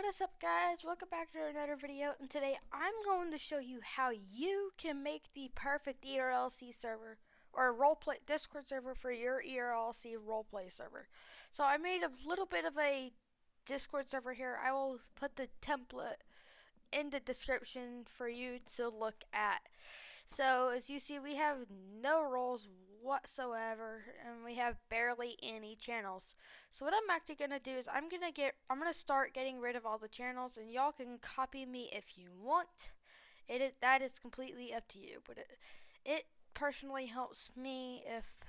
is up, guys? Welcome back to another video, and today I'm going to show you how you can make the perfect ERLC server or roleplay Discord server for your ERLC roleplay server. So I made a little bit of a Discord server here. I will put the template in the description for you to look at. So as you see, we have no roles whatsoever, and we have barely any channels. So what I'm actually gonna do is I'm gonna start getting rid of all the channels, and y'all can copy me if you want. That is completely up to you, but it personally helps me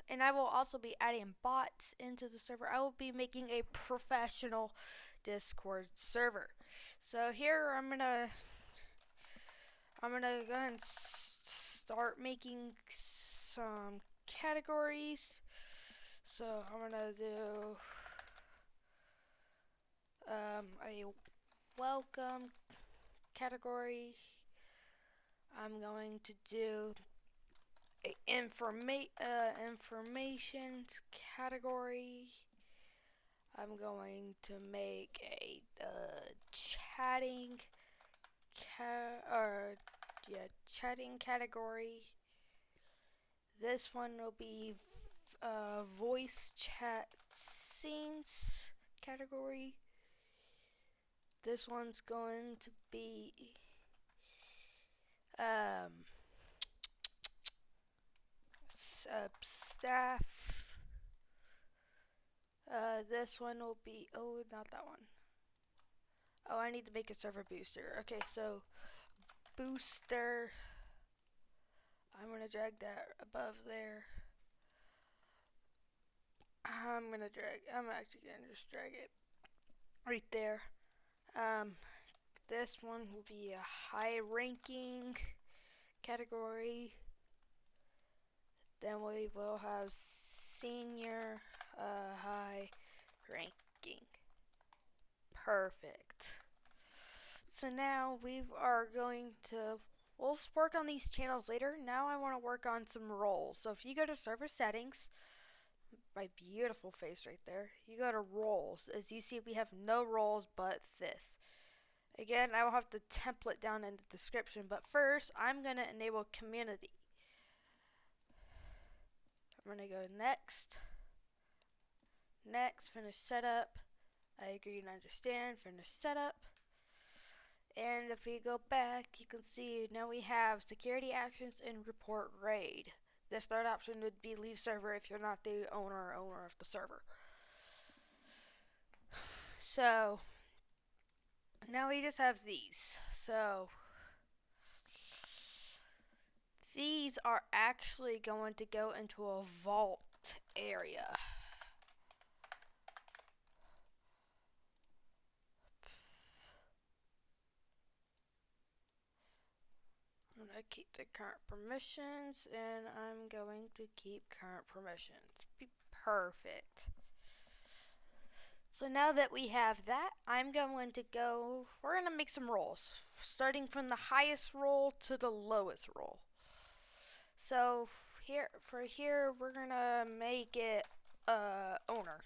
and I will also be adding bots into the server. I will be making a professional Discord server. So here I'm gonna go ahead and start making some categories. So I'm gonna do a welcome category. I'm going to do a information category. I'm going to make a chatting category. This one will be voice chat scenes category. This one's going to be staff. This one will be, oh, not that one. Oh, I need to make a server booster. Okay, so booster. I'm gonna drag that above there. I'm actually gonna just drag it right there. This one will be a high ranking category. Then we will have senior high ranking. Perfect. So now we are going to, we'll work on these channels later. Now I want to work on some roles. So if you go to server settings, my beautiful face right there, you go to roles. As you see, we have no roles but this. Again, I will have the template down in the description, but first I'm going to enable community. I'm going to go next, finish setup. I agree and understand, finish setup. And if we go back, you can see now we have security actions and report raid. This third option would be leave server if you're not the owner of the server. So now we just have these. So these are actually going to go into a vault area. I'm going to keep the current permissions, and I'm going to keep current permissions. Be perfect. So now that we have that, I'm going to go, we're going to make some roles, starting from the highest role to the lowest role. So here, we're going to make it owner.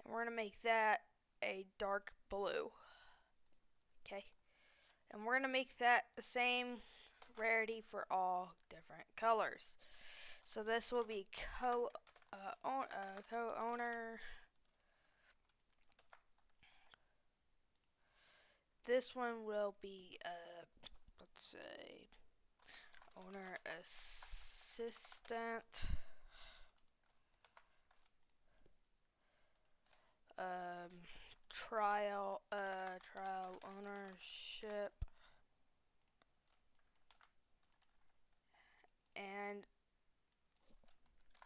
And we're going to make that a dark blue. Okay. And we're going to make that the same rarity for all different colors. So this will be co-owner. This one will be let's say owner assistant. Trial ownership. And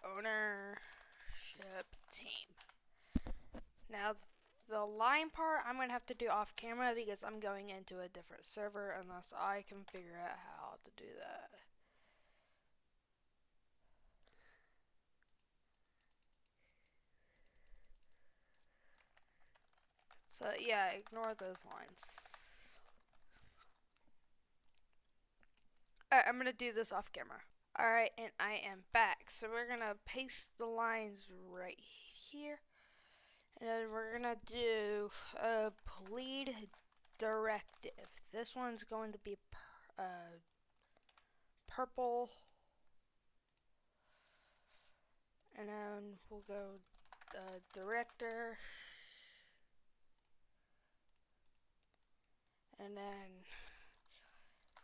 ownership team. Now the line part I'm gonna have to do off camera because I'm going into a different server unless I can figure out how to do that. So yeah, ignore those lines. Alright, I'm gonna do this off camera. Alright, and I am back. So we're gonna paste the lines right here. And then we're gonna do a lead directive. This one's going to be purple. And then we'll go director. And then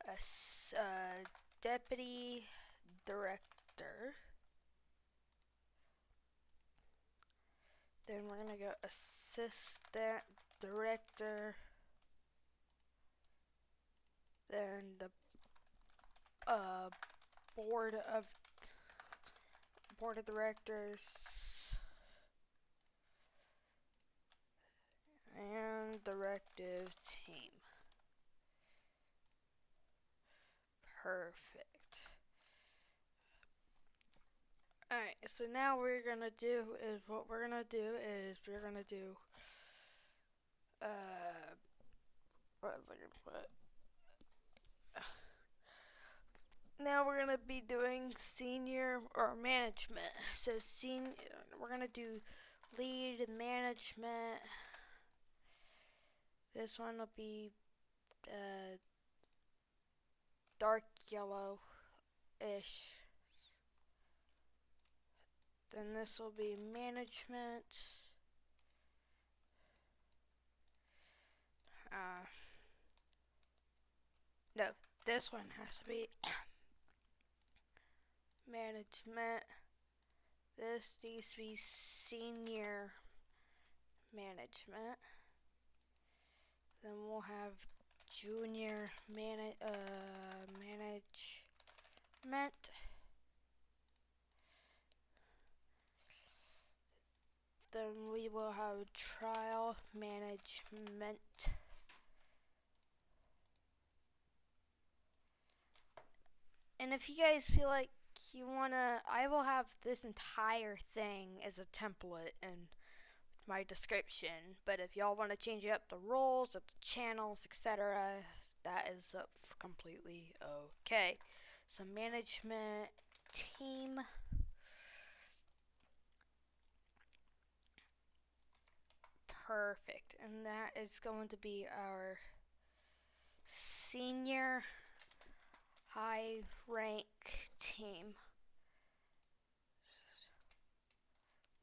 a deputy director. Then we're gonna go assistant director. Then the board of directors and directive team. Perfect. Alright, so now we're gonna do is we're gonna do what was I gonna put? Now we're gonna be doing senior or management. So we're gonna do lead management. This one will be dark yellow-ish. Then this will be management. No, this one has to be management. This needs to be senior management. Then we'll have junior management. Then we will have trial management. And if you guys feel like you wanna, I will have this entire thing as a template in my description. But if y'all want to change it up the roles, up the channels, etc., that is completely okay. So management team. Perfect. And that is going to be our senior high rank team.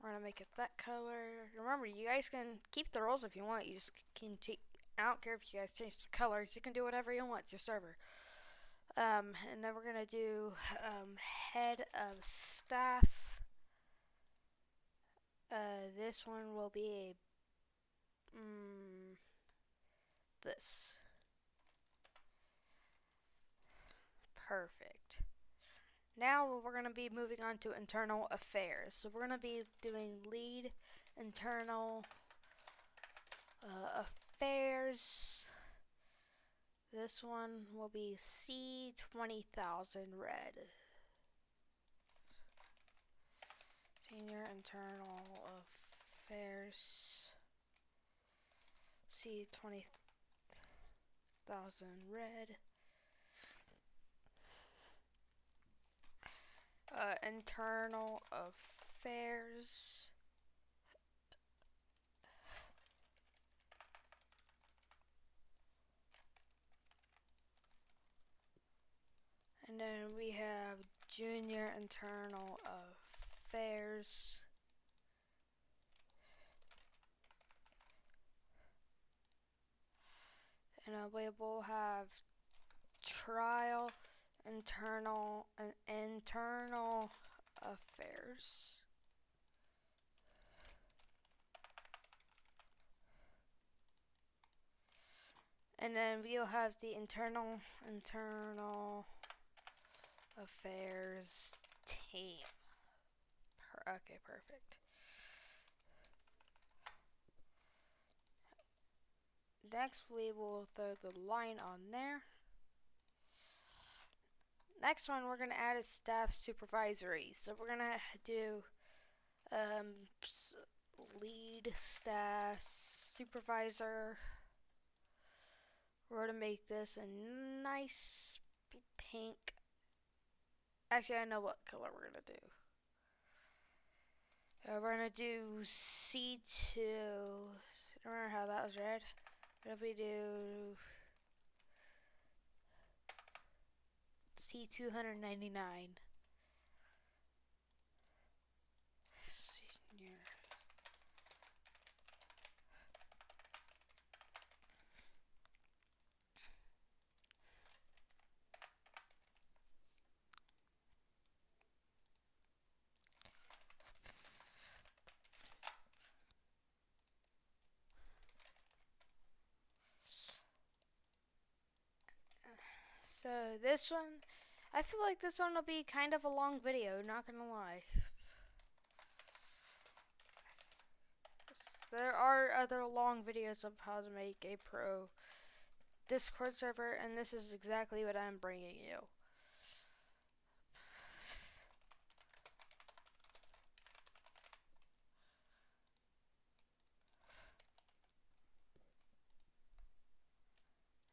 We're gonna make it that color. Remember, you guys can keep the roles if you want. You just can take. I don't care if you guys change the colors. You can do whatever you want. It's your server. And then we're gonna do head of staff. This one will be this. Perfect. Now we're going to be moving on to internal affairs. So we're going to be doing lead internal affairs. This one will be C20,000 red. Senior internal affairs. C20,000 red. Internal affairs. And then we have junior internal affairs. And we will have trial internal affairs. And then we'll have the internal affairs team. Okay, perfect. Next, we will throw the line on there. Next one, we're going to add a staff supervisory. So we're going to do lead staff supervisor. We're going to make this a nice pink. Actually, I know what color we're going to do. We're gonna do C2. Remember how that was read? What if we do C299? Senior. So this one, I feel like this one will be kind of a long video, not gonna lie. There are other long videos of how to make a pro Discord server, and this is exactly what I'm bringing you.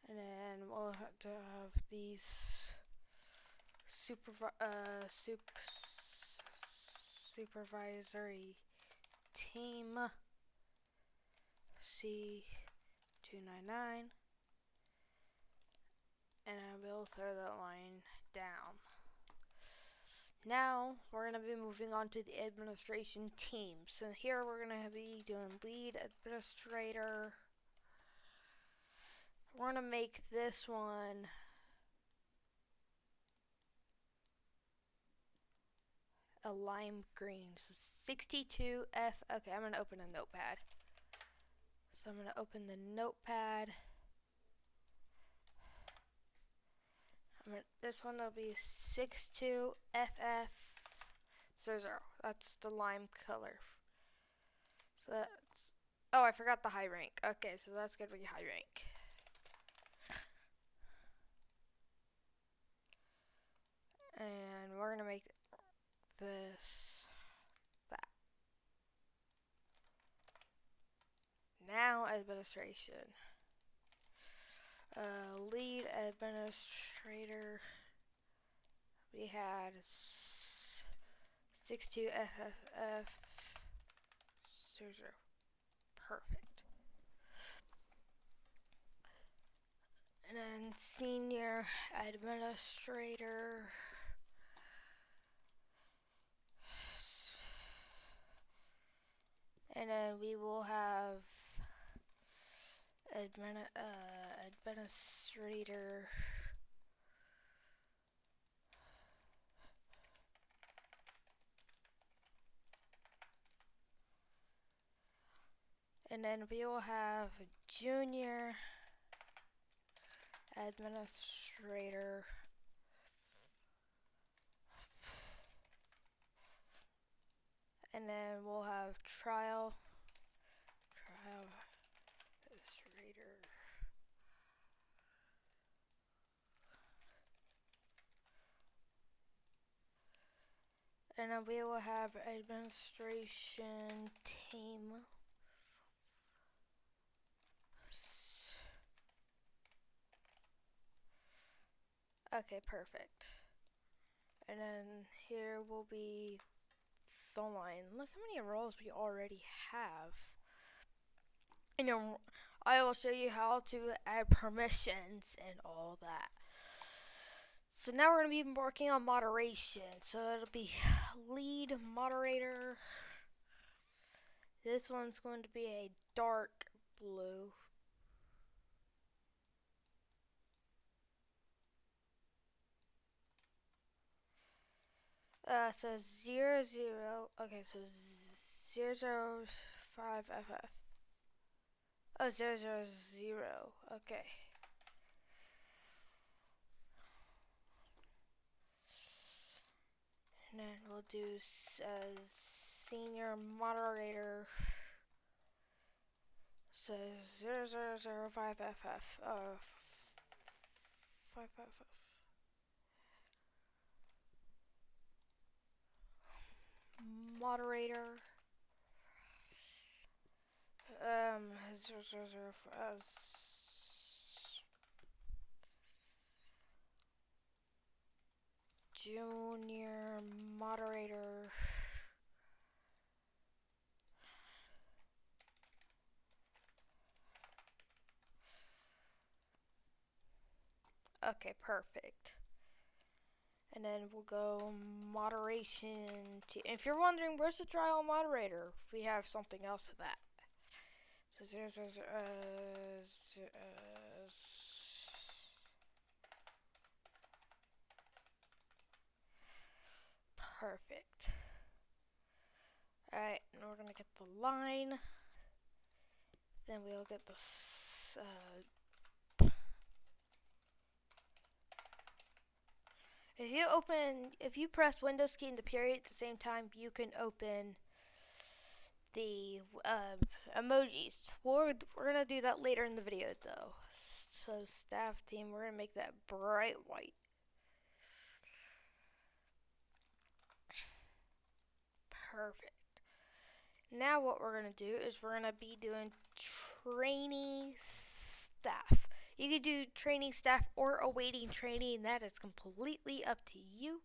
And then we'll have to have these supervisory team C299, and I will throw that line down. Now we're going to be moving on to the administration team. So here we're going to be doing lead administrator. We're going to make this one a lime green. So 62F. Okay, I'm going to open a notepad. So I'm going to open the notepad. This one will be 62FF00. That's the lime color. So that's, oh, I forgot the high rank. Okay, so that's going to be high rank. And we're going to make this that. Now administration. Lead administrator. We had 62FFF00. Perfect. And then senior administrator. And then we will have administrator. And then we will have junior administrator. And then we'll have trial administrator. And then we will have administration team. Okay, perfect. And then here will be the line. Look how many roles we already have. And then I will show you how to add permissions and all that. So now we're going to be working on moderation. So it'll be lead moderator. This one's going to be a dark blue. So 00. Okay, so 005FF. Oh, 000. Okay. And then we'll do senior moderator. So 0005FF. 5FF. Moderator. 005. Junior moderator. Okay, perfect. And then we'll go moderation. If you're wondering, where's the trial moderator? We have something else for that. So perfect. Alright, and we're gonna get the line. Then we'll get this. If you press Windows key and the period at the same time, you can open the emojis. We're gonna do that later in the video though. So staff team, we're gonna make that bright white. Perfect. Now what we're gonna do is we're gonna be doing trainee staff. You can do training staff or awaiting training. That is completely up to you.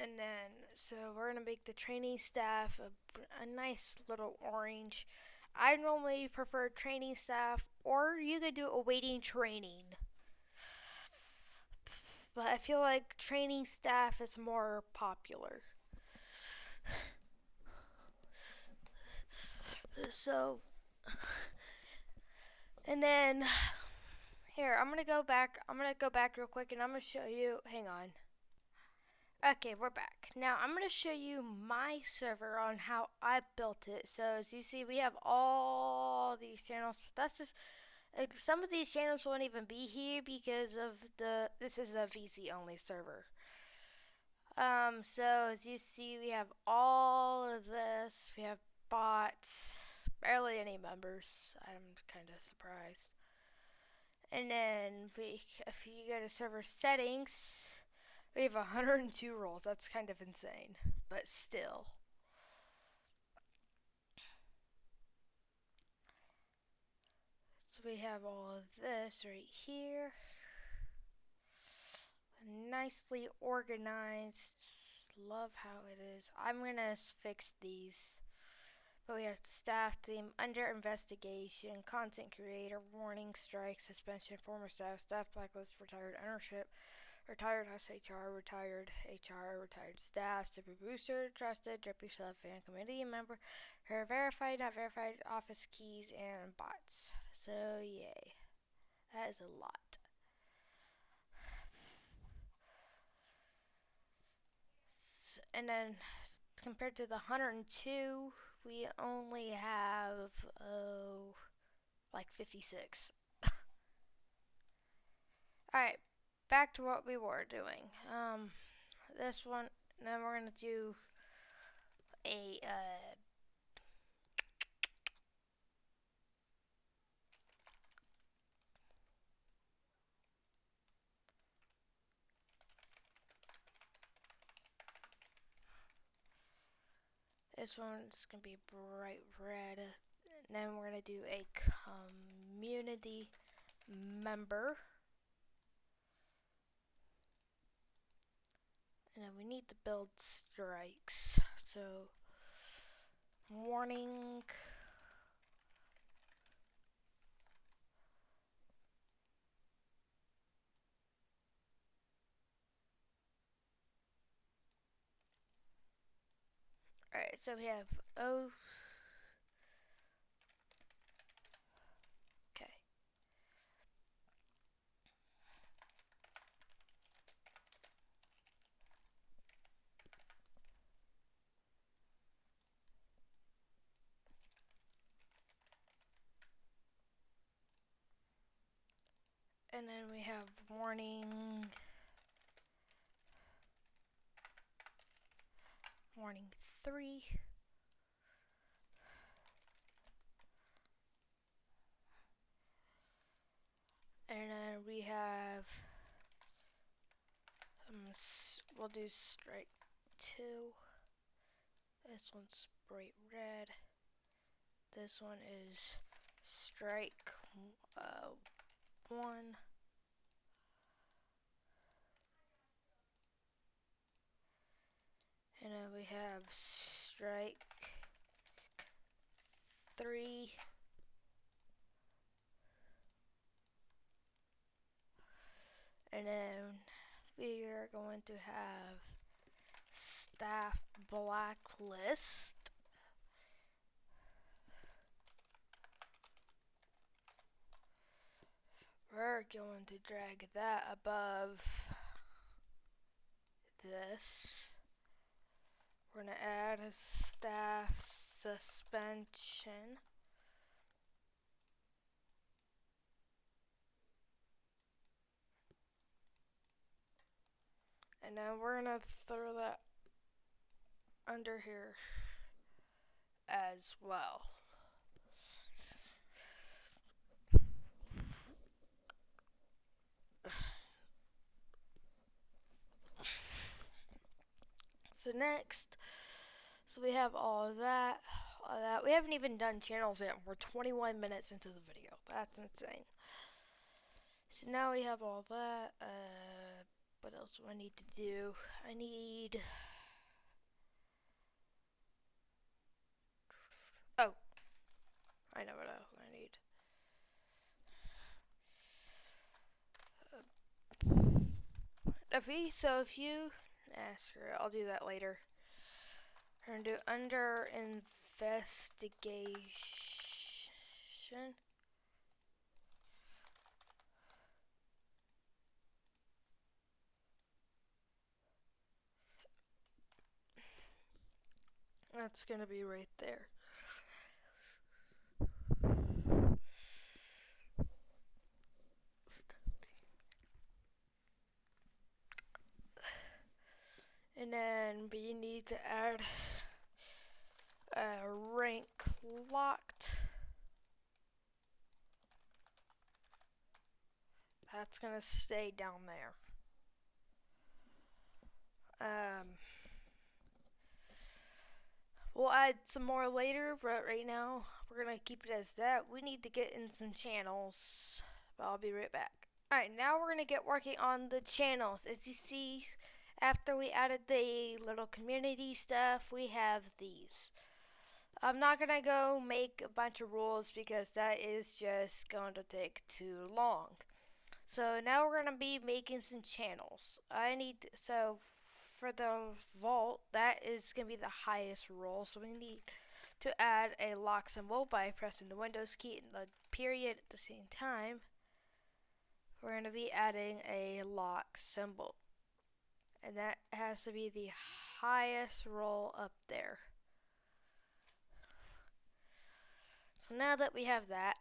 And then, so we're gonna make the training staff a nice little orange. I normally prefer training staff, or you could do awaiting training. But I feel like training staff is more popular. So, and then here, I'm gonna go back real quick and I'm gonna show you, hang on. Okay, we're back. Now I'm going to show you my server on how I built it. So as you see, we have all these channels. That's just, some of these channels won't even be here because of this is a VC only server. So as you see, we have all of this. We have bots, barely any members. I'm kind of surprised. And then if you go to server settings, we have 102 roles. That's kind of insane, but still. So we have all of this right here. Nicely organized. Love how it is. I'm gonna fix these. But we have staff team, under investigation, content creator, warning, strike, suspension, former staff, staff blacklist, retired ownership, retired SHR, retired HR, retired staff, super booster, trusted, drippy sub, fan community member, her verified, not verified, office keys, and bots. So yay, that is a lot. And then compared to the 102, we only have like 56. Alright, back to what we were doing. This one, then we're gonna do a this one's gonna be bright red. And then we're gonna do a community member. And then we need to build strikes. So warning. Alright, so we have okay. And then we have warning 3. And then we have we'll do strike 2. This one's bright red. This one is strike 1. And then we have strike 3. And then we are going to have staff blacklist. We're going to drag that above this. We're going to add a staff suspension. And then we're going to throw that under here as well. So next, so we have all that. We haven't even done channels yet. We're 21 minutes into the video. That's insane. So now we have all that. What else do I need to do? I need... Oh, I know what else I need. If you screw it, I'll do that later. We're gonna do under investigation. That's gonna be right there. And then we need to add rank locked. That's gonna stay down there. We'll add some more later, but right now we're gonna keep it as that. We need to get in some channels, but I'll be right back. Alright, now we're gonna get working on the channels. As you see, after we added the little community stuff, we have these. I'm not gonna go make a bunch of rules because that is just going to take too long. So now we're gonna be making some channels. For the vault, that is gonna be the highest role. So we need to add a lock symbol by pressing the Windows key and the period at the same time. We're gonna be adding a lock symbol, and that has to be the highest role up there. So now that we have that,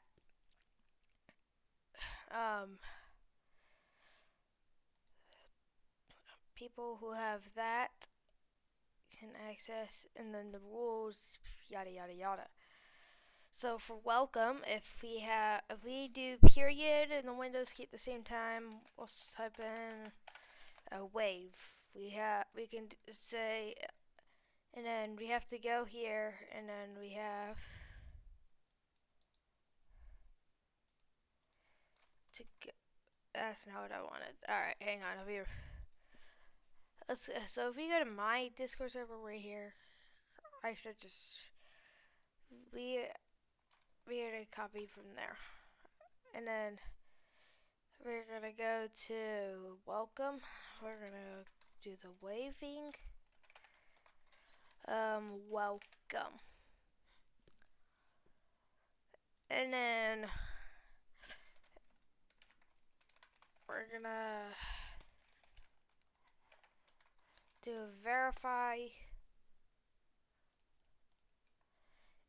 people who have that can access, and then the rules, yada yada yada. So for welcome, if we do period and the Windows key at the same time, we'll type in a wave. We can say, and then we have to go here, and then we have to go. That's not what I wanted. Alright, hang on. So if we go to my Discord server right here, I should just we had a copy from there, and then we're gonna go to welcome. We're gonna do the waving. Welcome, and then we're gonna do a verify.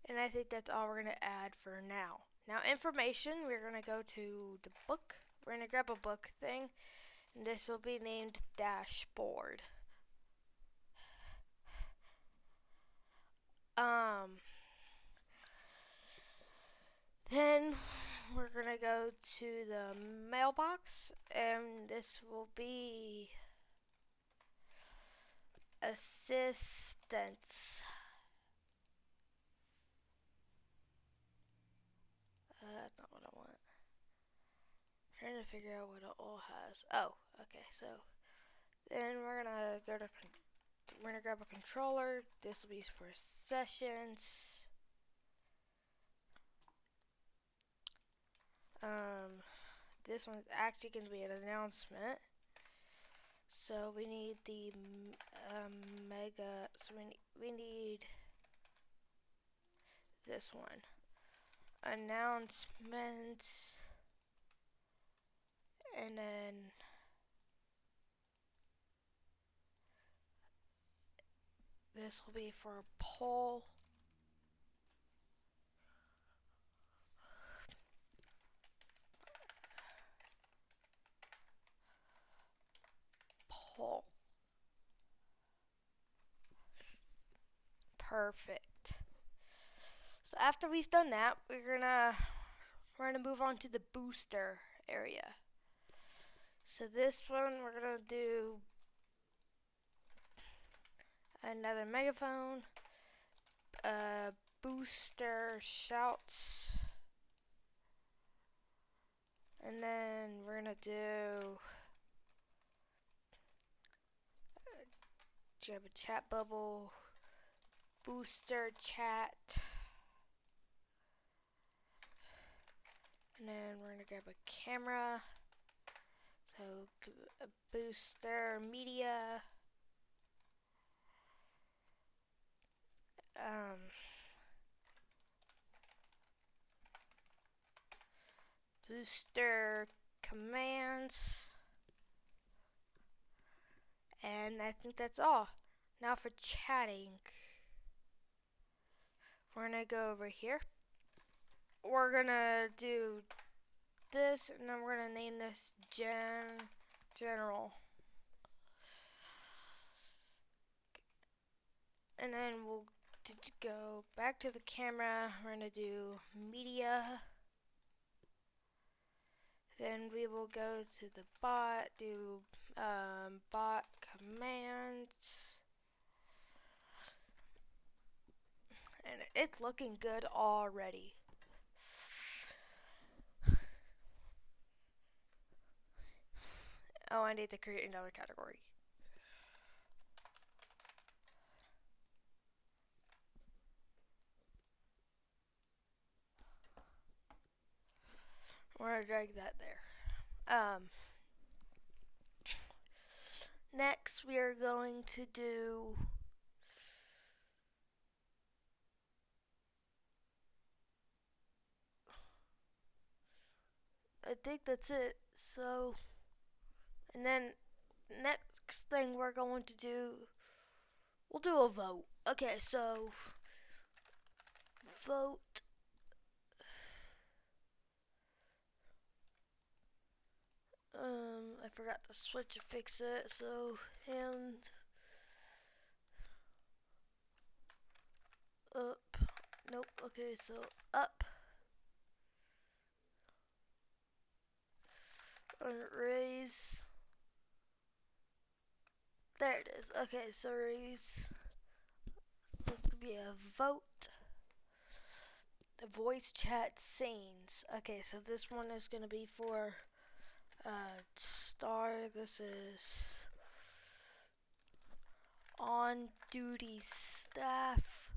And I think that's all we're going to add for now. Now, information, we're going to go to the book. We're going to grab a book thing, and this will be named dashboard. Then we're going to go to the mailbox, and this will be assistance. That's not what I want. I'm trying to figure out what it all has. Oh, okay, so then we're gonna go to we're gonna grab a controller. This will be for sessions. This one's actually gonna be an announcement. So we need the mega. So we need this one. Announcements, and then this will be for a poll. Poll. Perfect. So after we've done that, we're gonna move on to the booster area. So this one we're gonna do another megaphone, booster shouts, and then we're gonna do grab a chat bubble, booster chat, and then we're gonna grab a camera. So a booster media, booster commands, and I think that's all. Now for chatting, we're gonna go over here. We're gonna do this, and then we're gonna name this general. And then we'll go back to the camera. We're gonna do media. Then we will go to the bot, do bot commands. And it's looking good already. Oh, I need to create another category. We're gonna drag that there. Next, we are going to do I think that's it. So, and then next thing we're going to do, we'll do a vote. Okay, so vote. I forgot to switch to fix it. So hand up. Nope. Okay, so up. Raise. There it is. Okay, so raise. So it's gonna be a vote. The voice chat scenes. Okay, so this one is gonna be for star. This is on duty staff,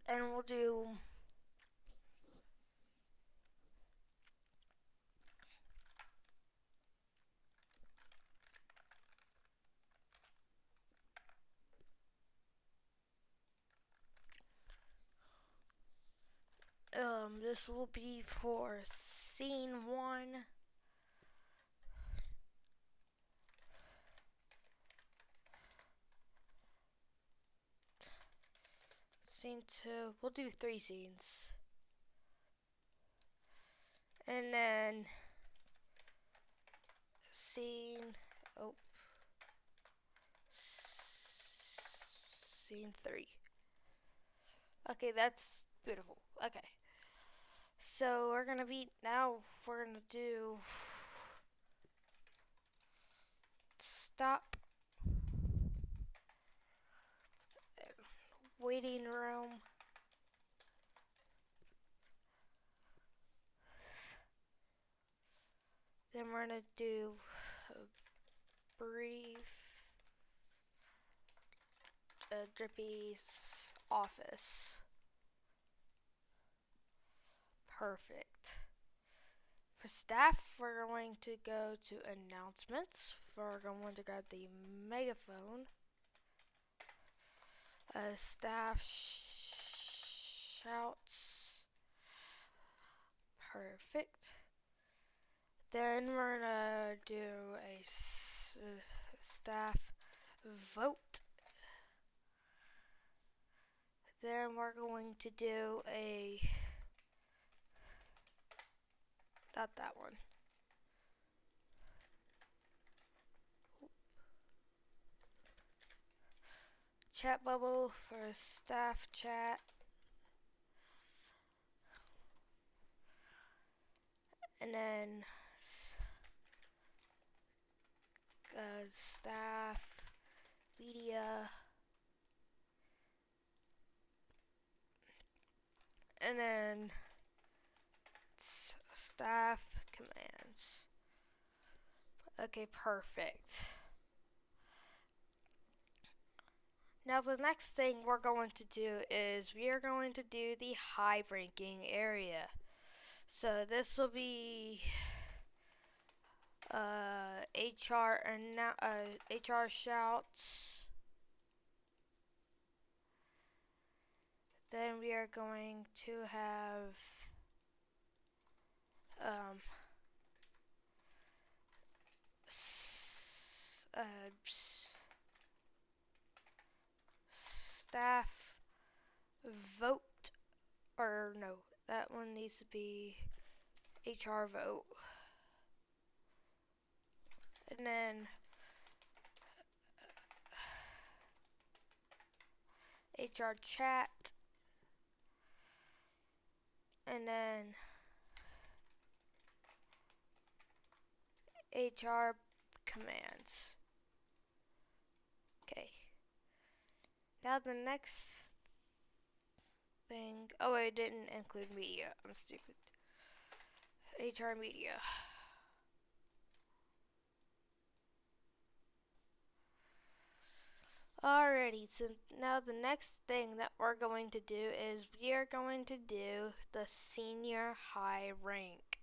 and we'll do this will be for scene 1. Scene 2. We'll do 3 scenes. And then scene scene 3. Okay, that's beautiful. Okay. So we're gonna do stop waiting room. Then we're gonna do brief Drippy's office. Perfect. For staff, we're going to go to announcements. We're going to grab the megaphone. Staff shouts. Perfect. Then we're gonna do a staff vote. Then we're going to do a, not that one. Chat bubble for staff chat. And then staff media. And then staff commands. Okay, perfect. Now the next thing we're going to do is we are going to do the high ranking area. So this will be HR and HR shouts. Then we are going to have staff vote, or no, that one needs to be HR vote. And then HR chat. And then HR commands. Okay. Now the next thing, oh, I didn't include media. I'm stupid. HR media. Alrighty, so now the next thing that we're going to do is we are going to do the senior high rank.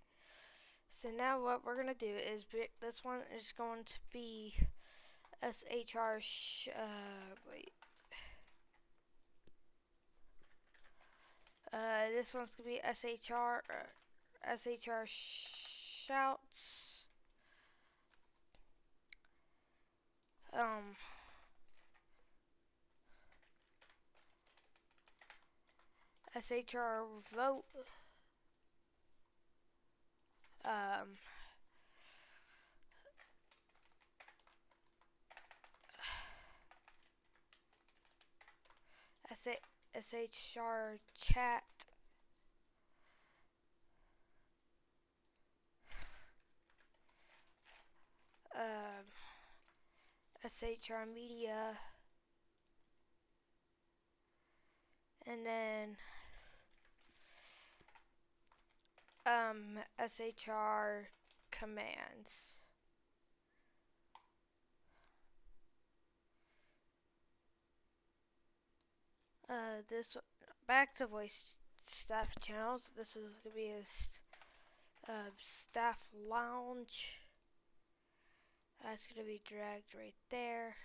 So now what we're going to do is this one is going to be SHR this one's going to be SHR shouts. SHR vote. SHR chat. SHR media. And then SHR commands. This back to voice staff channels. This is gonna be a staff lounge. That's gonna be dragged right there.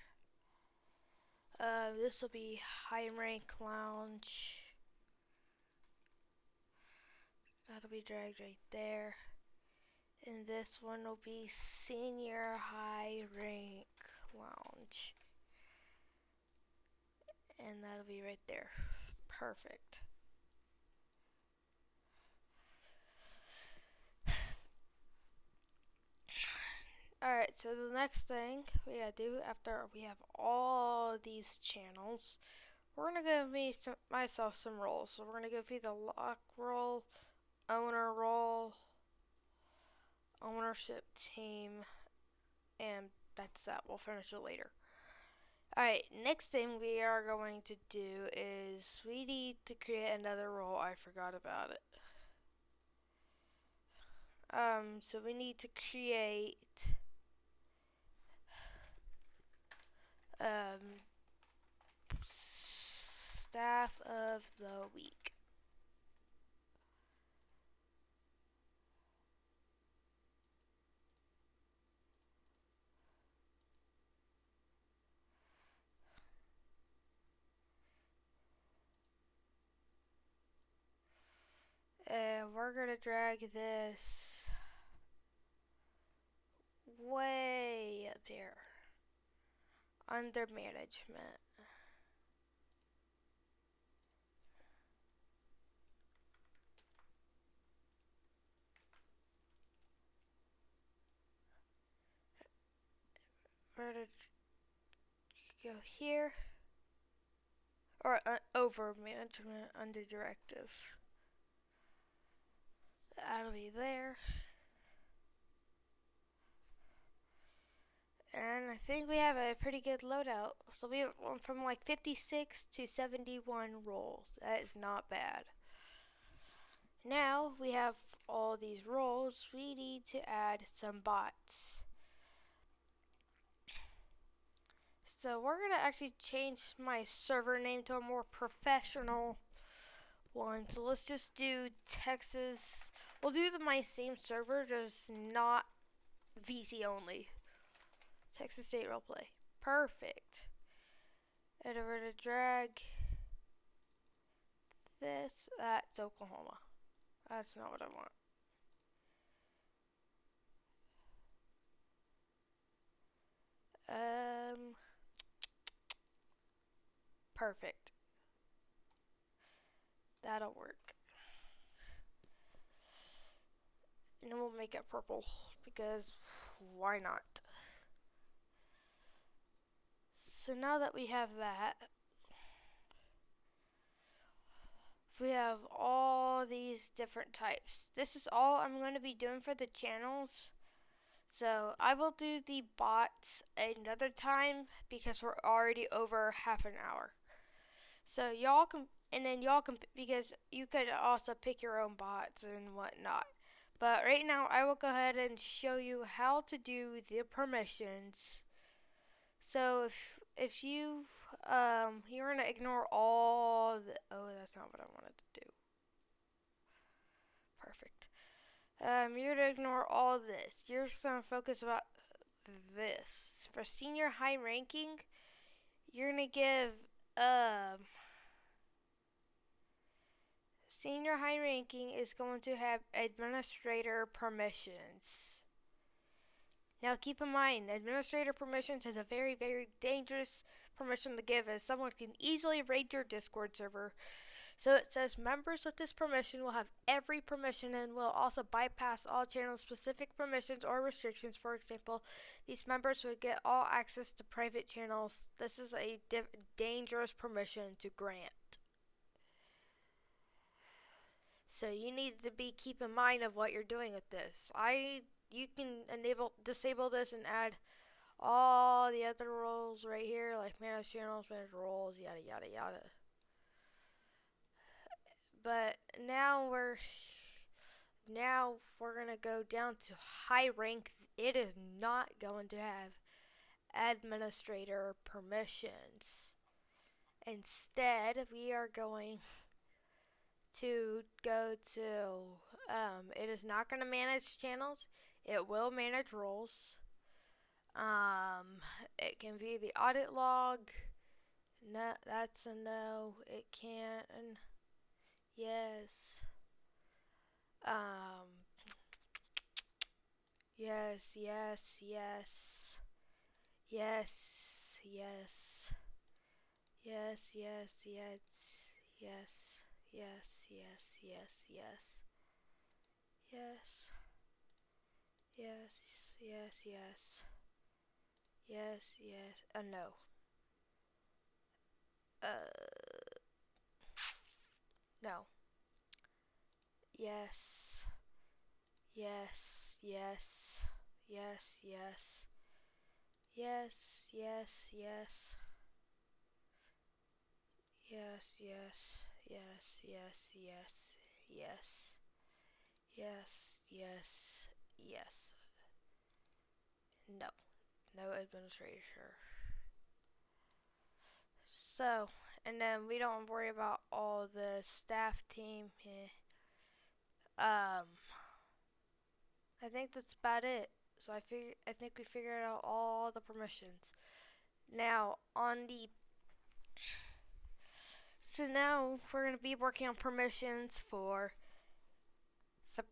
This will be high rank lounge. That'll be dragged right there. And this one will be senior high rank lounge. And that'll be right there. Perfect. Alright, so the next thing we gotta do after we have all these channels, we're gonna give myself some roles. So we're gonna give me the lock role, owner role, ownership team, and that's that. We'll finish it later. Alright, next thing we are going to do is we need to create another role. I forgot about it. So we need to create of the week. And we're going to drag this way up here under management. We're going to go here, or over management under directive. That'll be there. And I think we have a pretty good loadout. So we went from like 56 to 71 roles. That is not bad. Now we have all these roles. We need to add some bots. So we're going to actually change my server name to a more professional one. So let's just do Texas. We'll do my same server, just not VC only. Texas State Roleplay. Perfect. And we're going to drag this. That's Oklahoma. That's not what I want. Perfect. That'll work. And then we'll make it purple because why not? So now that we have that, we have all these different types. This is all I'm going to be doing for the channels. So I will do the bots another time because we're already over half an hour. So y'all can, and then y'all can, because you could also pick your own bots and whatnot. But right now I will go ahead and show you how to do the permissions. So if you you're gonna ignore all the, oh, that's not what I wanted to do. Perfect. You're gonna ignore all this. You're just gonna focus about this. For senior high ranking, you're gonna give senior high ranking is going to have administrator permissions. Now keep in mind, administrator permissions is a very, very dangerous permission to give, as someone can easily raid your Discord server. So it says members with this permission will have every permission and will also bypass all channel specific permissions or restrictions. For example, these members would get all access to private channels. This is a dangerous permission to grant. So you need to keep in mind of what you're doing with this. You can disable this and add all the other roles right here, like manage channels, manage roles, yada yada yada. But now we're gonna go down to high rank. It is not going to have administrator permissions. Instead, we are going to go to it is not going to manage channels. It will manage roles. It can view the audit log. No, that's a no. It can't. And yes. Yes, yes, yes. Yes, yes. Yes, yes, yes. Yes. Yes, yes, yes, yes. Yes. Yes, yes, yes. Yes, yes. No. No. Yes. Yes, yes. Yes, yes. Yes, yes, yes. Yes, yes. Yes, yes, yes. Yes. Yes, yes, yes. No. No administrator. So, and then we don't worry about all the staff team. I think that's about it. So I think we figured out all the permissions. Now now we're gonna be working on permissions for the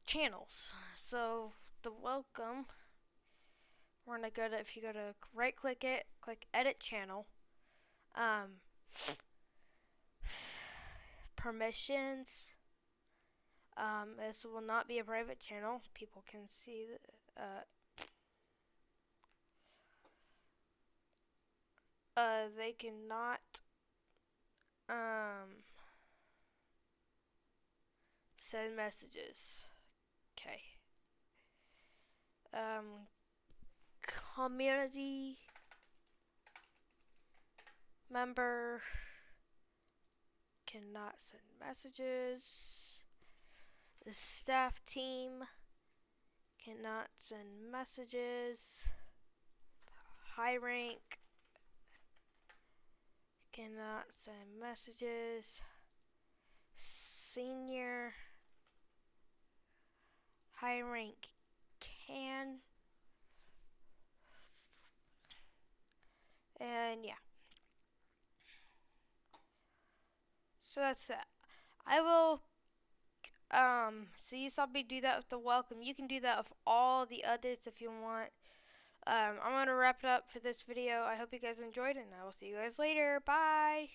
channels. So the welcome, we're gonna go to, if you go to right click it, click edit channel, permissions. This will not be a private channel. People can see they cannot send messages. Okay. Community member cannot send messages. The staff team cannot send messages. High rank cannot send messages. Senior high rank can. And yeah. So that's that. I will so you saw me do that with the welcome. You can do that with all the others if you want. I'm gonna wrap it up for this video. I hope you guys enjoyed it, and I will see you guys later. Bye.